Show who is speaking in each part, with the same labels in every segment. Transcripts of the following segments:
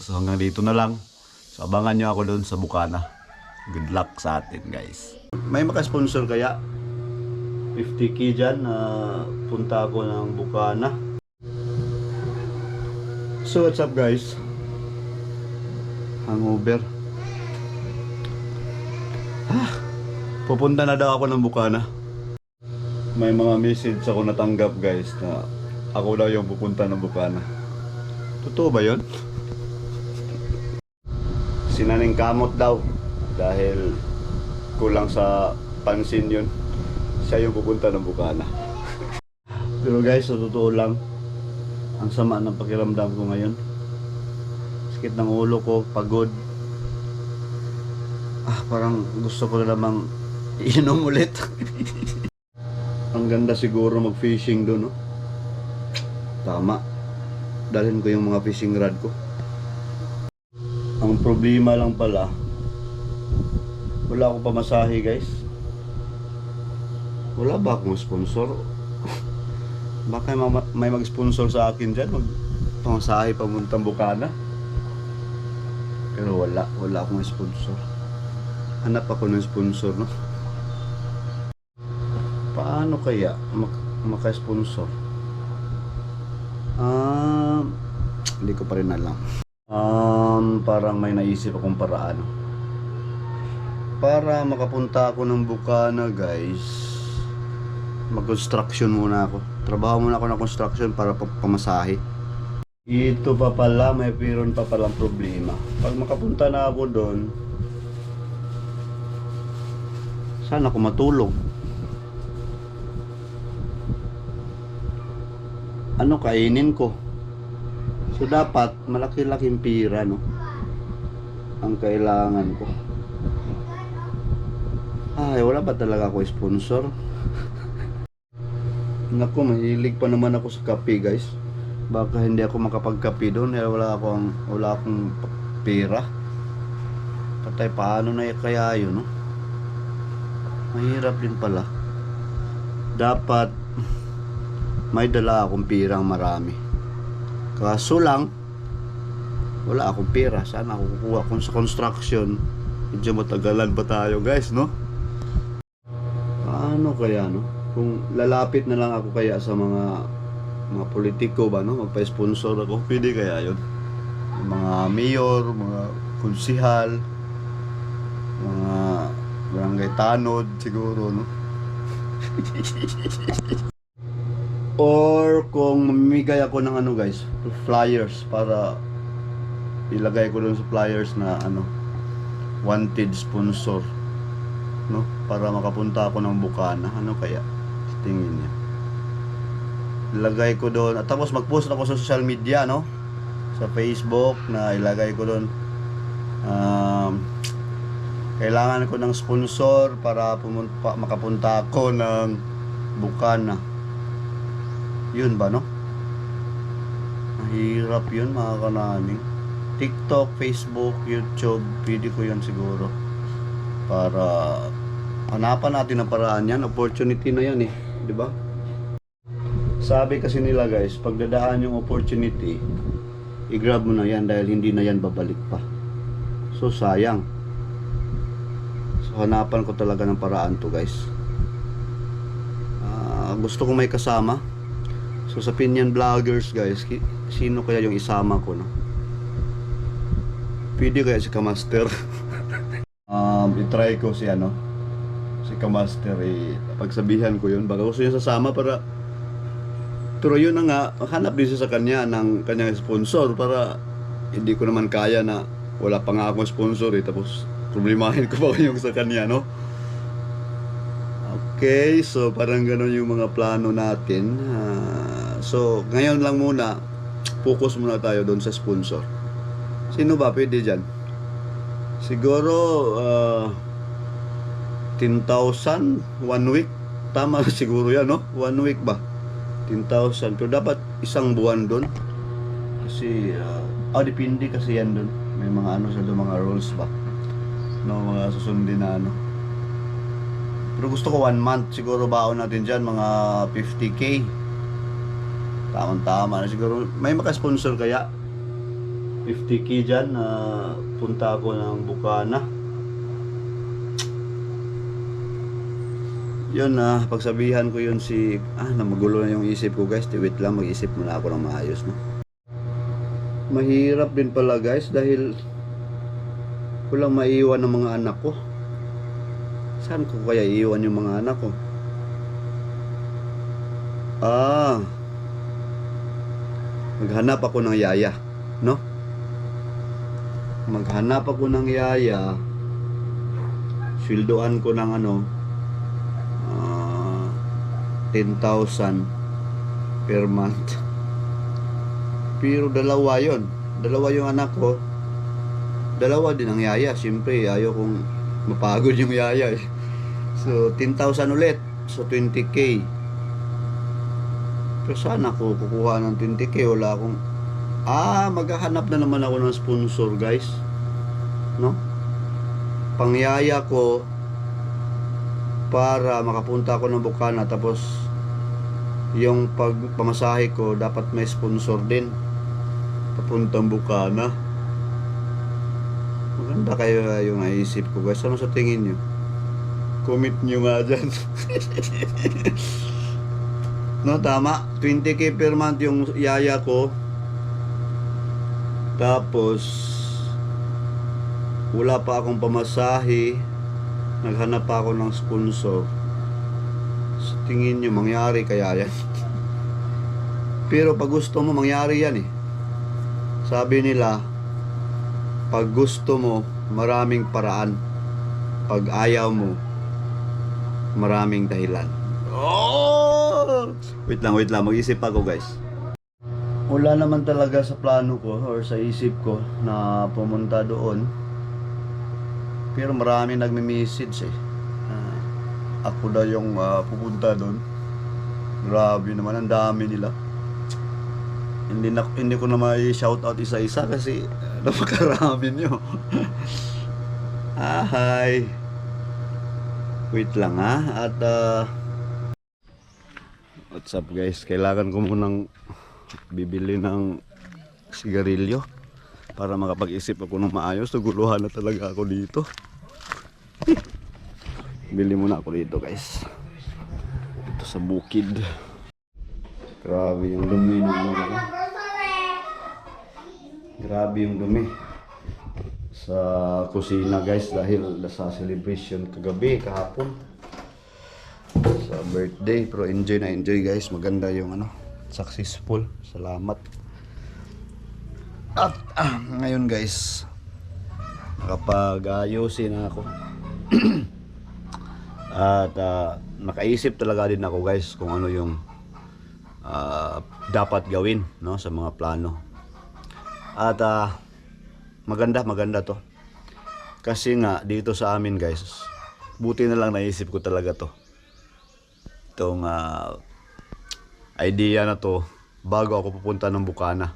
Speaker 1: So hanggang dito na lang. So abangan nyo ako doon sa Bukana. Good luck sa atin guys. May makasponsor kaya? 50k dyan na punta ako ng Bukana. So what's up guys? Hangover. Pupunta na daw ako ng Bukana. May mga message ako natanggap guys na ako daw yung pupunta ng Bukana. Totoo ba yun? Sinaning kamot daw dahil kulang sa pansin yun. Siya yung pupunta ng Bukana. Pero guys, sa totoo lang, ang sama ng pakiramdam ko ngayon. Sakit ng ulo ko, pagod. Parang gusto ko na namang iinom ulit. Ang ganda siguro mag-fishing doon, no? Tama. Dalhin ko yung mga fishing rod ko. Ang problema lang pala, wala akong pamasahe guys. Wala ba akong sponsor? Baka may mag-sponsor sa akin dyan, mag-pamasahe pamuntang Bukana. Pero wala akong sponsor. Hanap ako ng sponsor, no? Paano kaya maka-sponsor? Hindi ko pa rin alam. Parang may naisip akong paraan. Para makapunta ako ng Bukana, guys, mag-construction muna ako. Trabaho muna ako ng construction para pamasahe. Ito pa pala, may piron pa palang problema. Pag makapunta na ako doon, saan ako matulog? Ano kainin ko? So dapat malaki-laking pira, no? Ang kailangan ko. Wala ba talaga ako sponsor? Naku, mahilig pa naman ako sa kape guys. Baka hindi ako makapagkape doon dahil wala akong pera. Patay, paano na kaya yun, no? Mahirap din pala. Dapat may dala akong pirang marami. Kaso lang, wala akong pera. Sana ako kukuha kung sa construction. Medyo matagalan pa tayo guys, no? Paano kaya, no? Kung lalapit na lang ako kaya sa mga politiko ba, no? Magpa-sponsor ako. Pwede kaya yun? Mga mayor, mga konsihal, mga barangay tanod siguro, no? Or kung mamimigay ako ng ano guys, flyers para ilagay ko doon sa flyers na wanted sponsor, no? Para makapunta ako ng Bukana. Ano kaya? Tingin niya. Ilagay ko doon at tapos mag-post ako sa social media, no? Sa Facebook na ilagay ko doon kailangan ko ng sponsor para makapunta ako ng Bukana. Yun ba, no? Mahirap yun, mga kananing. TikTok, Facebook, YouTube, pwede ko yan siguro. Para hanapan natin ang paraan yan. Opportunity na yan, di ba? Sabi kasi nila guys, pag dadaan yung opportunity, i-grab mo na yan dahil hindi na yan babalik pa. So sayang. So hanapan ko talaga ng paraan to guys. Gusto kong may kasama. So sa Pinyan Vloggers guys, sino kaya yung isama ko, no? Pwede kaya si Kamaster. I-try ko si Kamaster, pagsabihan ko yun. Baka gusto niya sasama para. Pero yun na nga, hanap din siya sa kanya ng kanyang sponsor para hindi ko naman kaya na wala pa nga akong sponsor tapos problemahin ko pa yung sa kanya, no? Okay, so parang gano'n yung mga plano natin. So ngayon lang muna, focus muna tayo doon sa sponsor. Sino ba pwede dyan? Siguro 10,000 1 week. Tama siguro yan, no? 1 week ba? 10,000. Pero dapat isang buwan doon. Kasi depende kasi yan doon. May mga sa doon, mga rules ba, no, mga susundin na Pero gusto ko 1 month. Siguro baon natin dyan mga 50k. Tamang-tama na siguro. May makasponsor kaya? 50k dyan na punta ako ng Bukana. Yun na, pagsabihan ko yun si, na magulo na yung isip ko guys. Wait lang, mag-isip muna ako ng maayos, no? Mahirap din pala guys dahil walang maiwan ng mga anak ko. Saan ko kaya iiwan yung mga anak ko? Maghanap ako ng yaya, no? Maghanap ako ng yaya. Sweldoan ko ng 10,000 per month. Pero dalawa yung anak ko. Dalawa din ang yaya. Siyempre ayaw kong mapagod yung yaya eh. So 10,000 ulit. So 20k. Pero saan ako kukuha ng 20k? Wala akong maghahanap na naman ako ng sponsor guys, no? Pangyaya ko para makapunta ako ng Bukana, tapos yung pagpamasahe ko dapat may sponsor din papuntang Bukana. Maganda kayo yung naisip ko guys. Ano sa tingin nyo? Comment nyo nga dyan. No, tama. 20k per month yung yaya ko. Tapos wala pa akong pamasahe. Naghanap pa ako ng sponsor. Sa tingin nyo, mangyari kaya yan? Pero pag gusto mo, mangyari yan eh. Sabi nila, pag gusto mo, maraming paraan. Pag ayaw mo, maraming dahilan. Wait lang, mag-isip ako guys. Wala naman talaga sa plano ko or sa isip ko na pumunta doon. Pero marami nagme-message eh. Ako daw yung pupunta doon. Grabe naman, ang dami nila. Hindi ko na may shoutout isa-isa kasi napakarami nyo. Hi. Wait lang at what's up guys? Kailangan ko munang bibili ng sigarilyo para makapag-isip ako ng maayos. Naguluhan na talaga ako dito. Bili muna ako dito guys. Ito sa bukid. Grabe yung dumi ng Grabe yung dumi sa kusina guys dahil sa celebration kahapon sa birthday. Pero enjoy guys. Maganda yung successful. Salamat. At ngayon guys, nakapag-ayusin na ako. At nakaisip talaga din ako guys kung ano yung dapat gawin, no, sa mga plano. At maganda to. Kasi nga dito sa amin guys, buti na lang naisip ko talaga to. Itong idea na to bago ako pupunta ng Bukana,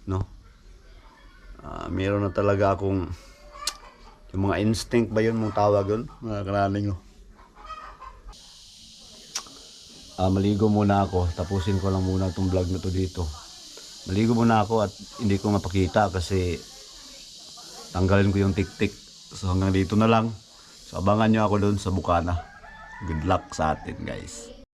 Speaker 1: no? Meron na talaga akong yung mga instinct ba yun mong tawag yun, mga kanaling, no? Maligo muna ako. Tapusin ko lang muna itong vlog na to dito. Maligo muna ako at hindi ko mapakita kasi tanggalin ko yung tik-tik. So hanggang dito na lang. So abangan nyo ako doon sa Bukana. Good luck sa atin guys.